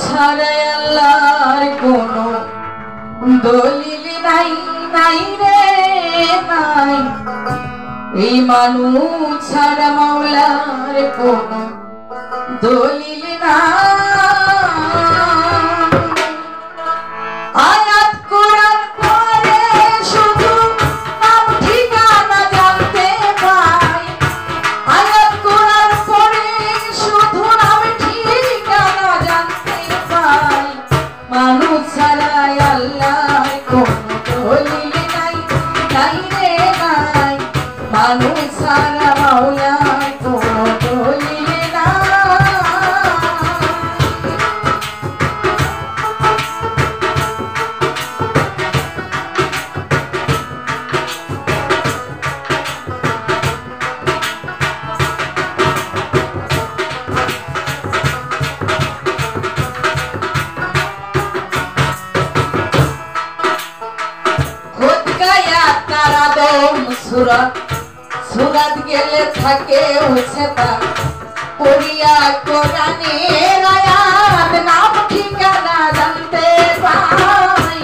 ছাড়া আল্লাহর কোনো দলিল নাই, নাই রে নাই। এই মানুষ ছাড়া মাওলার কোনো দলিল নাই। আয়াত কোরআন পড়ে শুধু নাম ঠিকানা জানতে পাই। আয়াত কোরআন পড়ে শুধু নাম ঠিকানা জানতে পাই। মানুষ ছাড়া আল্লাহর কোনো দলিল নাই, নাই রে নাই। মানুষ ছাড়া মাওলার কোনো দলিল নাই। সুরত সুরত গেলে থাকে সেবা পড়িয়া কোরআনের আয়াত নাম ঠিকানা জানতে পাই।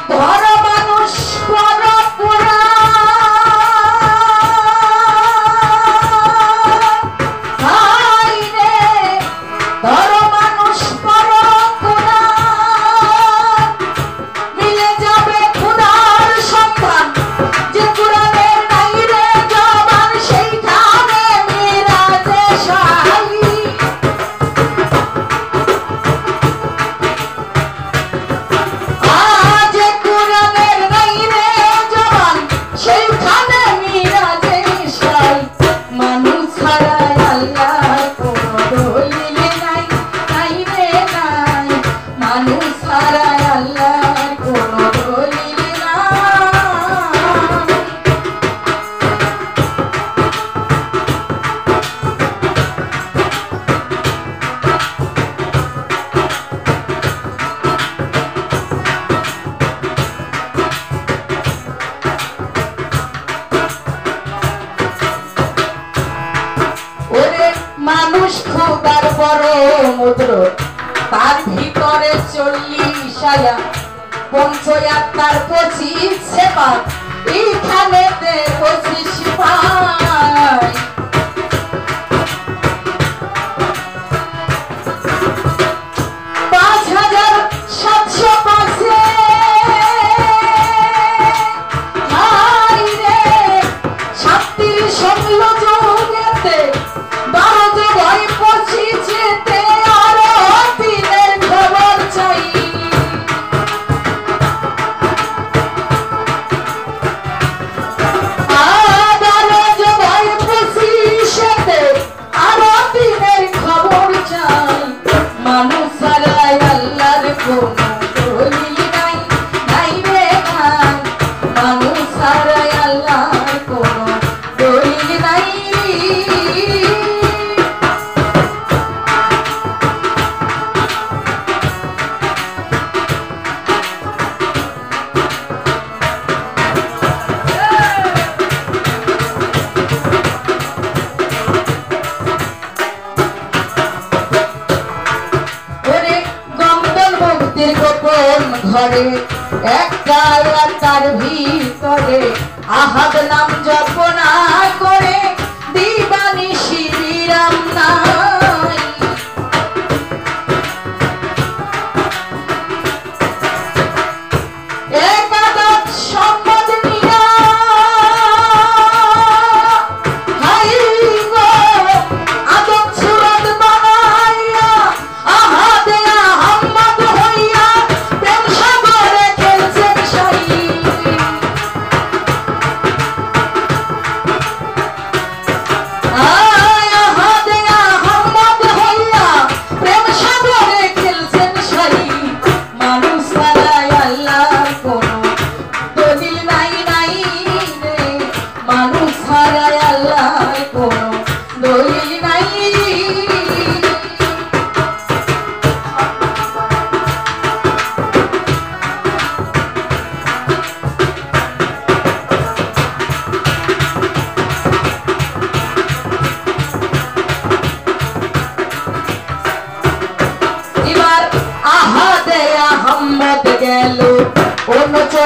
বড় মানুষ বড় পুরাণ রে, বড় মানুষ বড় মানুষ খুদার বড় মুদ্র তার ভিতরে 40 আয়া 50 তার 25 সেবা এইখানে 25 পাই। 5705 হাই রে 36 সংলো যোগেতে 12 ভয় পচিছেতে আরো দিনের খবর চাই। আরো দিনের খবর চাই। মানুষ ছাড়া আল্লাহর কোনো দলিল নাই, নাই রে নাই। মানুষ ছাড়া আল্লাহর কোনো দলিল নাই। ঘরে একটা তার ভিতরে আহাদ নাম জপনা করে দিবানিশি বিরাম নাই। একাদশ সম্পদ নিয়া হাই গো আদম সুরত বানাইয়া আহাদে আহম্মদ হইয়া প্রেম সাগরে খেলছেন সাই।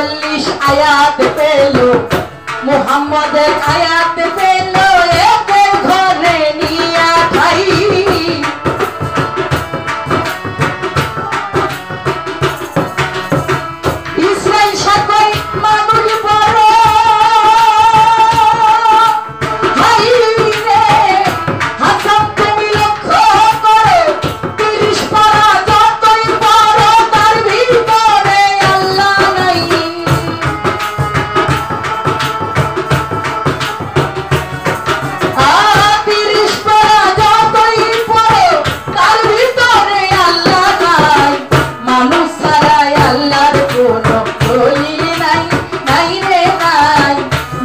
40 আয়াত পেল মুহাম্মদের আয়াত পেল একে ঘরে নিয়া খাই ইসরাইল সাকই মানুষ বড় হাই রে হাসান তুমি লক্ষ্য করো 30 পারা যতই বড় তার ভিতরে আল্লাহ নাই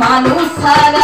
মানুষ ছাড়া